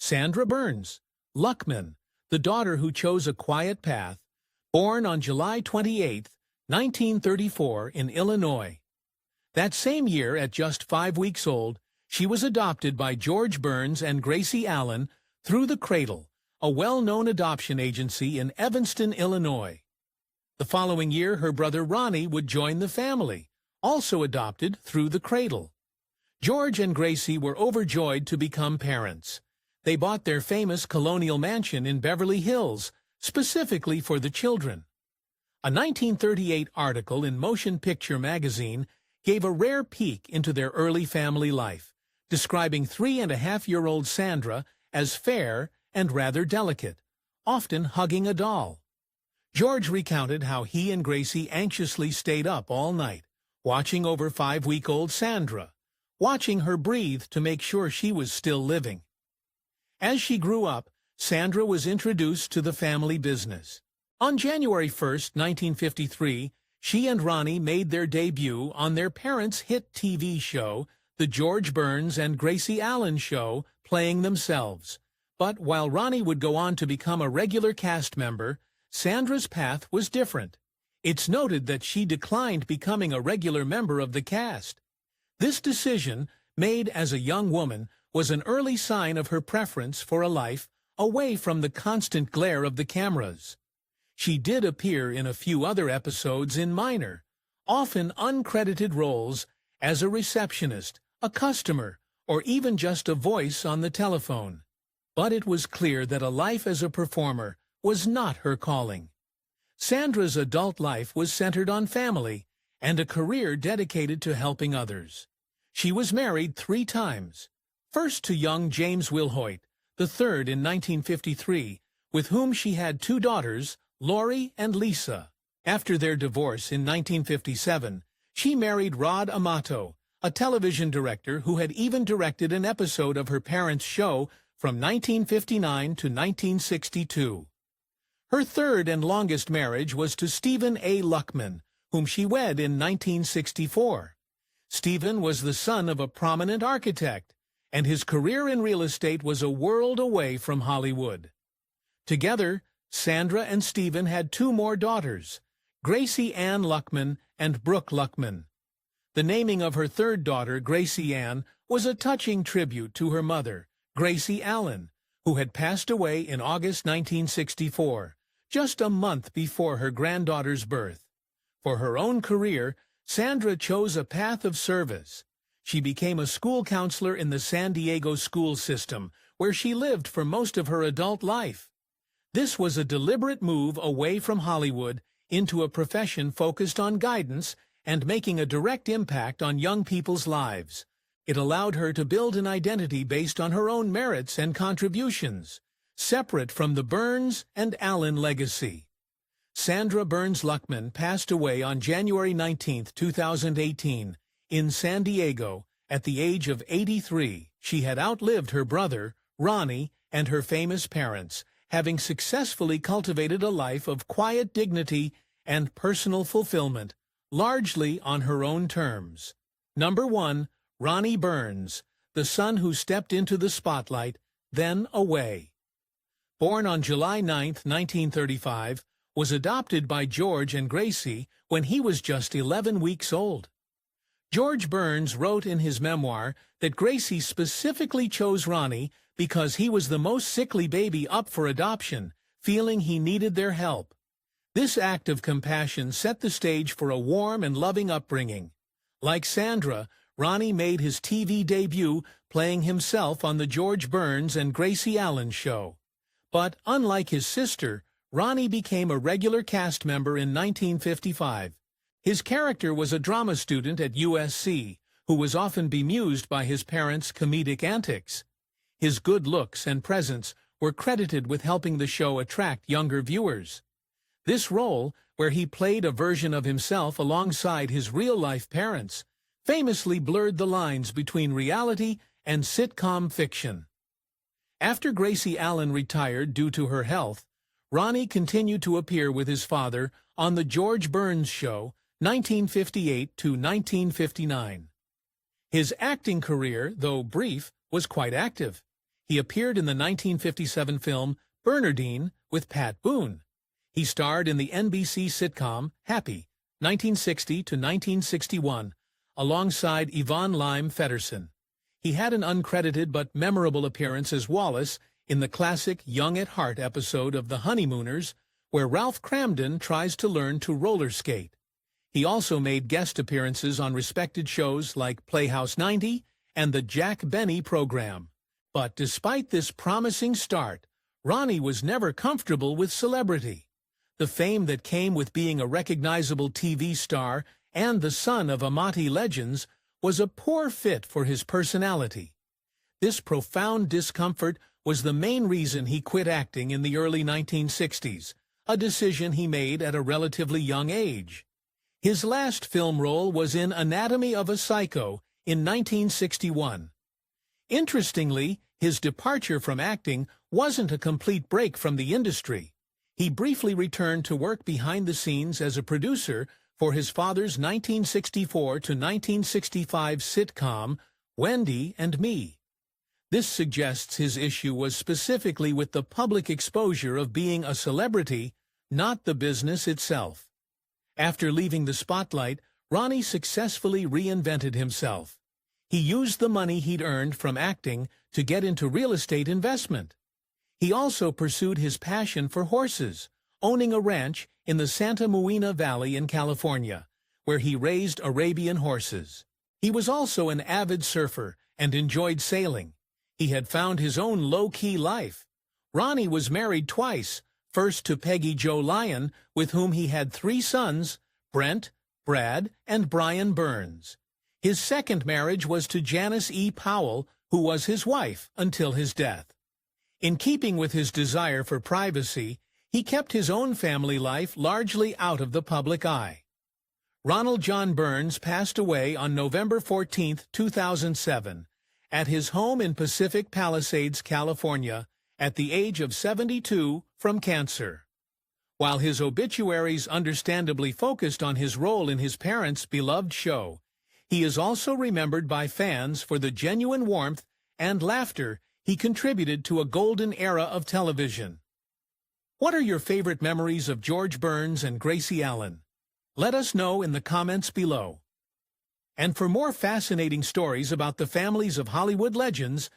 Sandra Burns, Luckman, the daughter who chose a quiet path, born on July 28, 1934 in Illinois. That same year, at just 5 weeks old, she was adopted by George Burns and Gracie Allen through the Cradle, a well-known adoption agency in Evanston, Illinois. The following year, her brother Ronnie would join the family, also adopted through the Cradle. George and Gracie were overjoyed to become parents. They bought their famous colonial mansion in Beverly Hills, specifically for the children. A 1938 article in Motion Picture magazine gave a rare peek into their early family life, describing 3.5-year-old Sandra as fair and rather delicate, often hugging a doll. George recounted how he and Gracie anxiously stayed up all night, watching over 5-week-old Sandra, watching her breathe to make sure she was still living. As she grew up, Sandra was introduced to the family business. On January 1, 1953, she and Ronnie made their debut on their parents' hit TV show, The George Burns and Gracie Allen Show, playing themselves. But while Ronnie would go on to become a regular cast member, Sandra's path was different. It's noted that she declined becoming a regular member of the cast. This decision, made as a young woman, was an early sign of her preference for a life away from the constant glare of the cameras. She did appear in a few other episodes in minor, often uncredited roles as a receptionist, a customer, or even just a voice on the telephone. But it was clear that a life as a performer was not her calling. Sandra's adult life was centered on family and a career dedicated to helping others. She was married 3 times, first to young James Wilhoit, the third in 1953, with whom she had 2 daughters, Lori and Lisa. After their divorce in 1957, she married Rod Amato, a television director who had even directed an episode of her parents' show from 1959 to 1962. Her third and longest marriage was to Stephen A. Luckman, whom she wed in 1964. Stephen was the son of a prominent architect, and his career in real estate was a world away from Hollywood. Together, Sandra and Stephen had 2 more daughters, Gracie Ann Luckman and Brooke Luckman. The naming of her third daughter, Gracie Ann, was a touching tribute to her mother, Gracie Allen, who had passed away in August 1964, just a month before her granddaughter's birth. For her own career, Sandra chose a path of service. She became a school counselor in the San Diego school system, where she lived for most of her adult life. This was a deliberate move away from Hollywood into a profession focused on guidance and making a direct impact on young people's lives. It allowed her to build an identity based on her own merits and contributions, separate from the Burns and Allen legacy. Sandra Burns Luckman passed away on January 19, 2018, in San Diego, at the age of 83. She had outlived her brother, Ronnie, and her famous parents, having successfully cultivated a life of quiet dignity and personal fulfillment, largely on her own terms. Number 1. Ronnie Burns, the son who stepped into the spotlight, then away. Born on July 9, 1935, was adopted by George and Gracie when he was just 11 weeks old. George Burns wrote in his memoir that Gracie specifically chose Ronnie because he was the most sickly baby up for adoption, feeling he needed their help. This act of compassion set the stage for a warm and loving upbringing. Like Sandra, Ronnie made his TV debut playing himself on the George Burns and Gracie Allen Show. But unlike his sister, Ronnie became a regular cast member in 1955. His character was a drama student at USC, who was often bemused by his parents' comedic antics. His good looks and presence were credited with helping the show attract younger viewers. This role, where he played a version of himself alongside his real-life parents, famously blurred the lines between reality and sitcom fiction. After Gracie Allen retired due to her health, Ronnie continued to appear with his father on The George Burns Show, 1958 to 1959. His acting career, though brief, was quite active. He appeared in the 1957 film Bernardine with Pat Boone. He starred in the NBC sitcom Happy, 1960 to 1961, alongside Yvonne Lime Feddersen. He had an uncredited but memorable appearance as Wallace in the classic Young at Heart episode of The Honeymooners, where Ralph Cramden tries to learn to roller skate. He also made guest appearances on respected shows like Playhouse 90 and the Jack Benny program. But despite this promising start, Ronnie was never comfortable with celebrity. The fame that came with being a recognizable TV star and the son of Amati legends was a poor fit for his personality. This profound discomfort was the main reason he quit acting in the early 1960s, a decision he made at a relatively young age. His last film role was in Anatomy of a Psycho in 1961. Interestingly, his departure from acting wasn't a complete break from the industry. He briefly returned to work behind the scenes as a producer for his father's 1964 to 1965 sitcom, Wendy and Me. This suggests his issue was specifically with the public exposure of being a celebrity, not the business itself. After leaving the spotlight, Ronnie successfully reinvented himself. He used the money he'd earned from acting to get into real estate investment. He also pursued his passion for horses, owning a ranch in the Santa Moena Valley in California, where he raised Arabian horses. He was also an avid surfer and enjoyed sailing. He had found his own low-key life. Ronnie was married twice, first to Peggy Jo Lyon, with whom he had 3 sons, Brent, Brad, and Brian Burns. His second marriage was to Janice E. Powell, who was his wife until his death. In keeping with his desire for privacy, he kept his own family life largely out of the public eye. Ronald John Burns passed away on November 14, 2007, at his home in Pacific Palisades, California, at the age of 72 from cancer. While his obituaries understandably focused on his role in his parents' beloved show, he is also remembered by fans for the genuine warmth and laughter he contributed to a golden era of television. What are your favorite memories of George Burns and Gracie Allen? Let us know in the comments below. And for more fascinating stories about the families of Hollywood legends,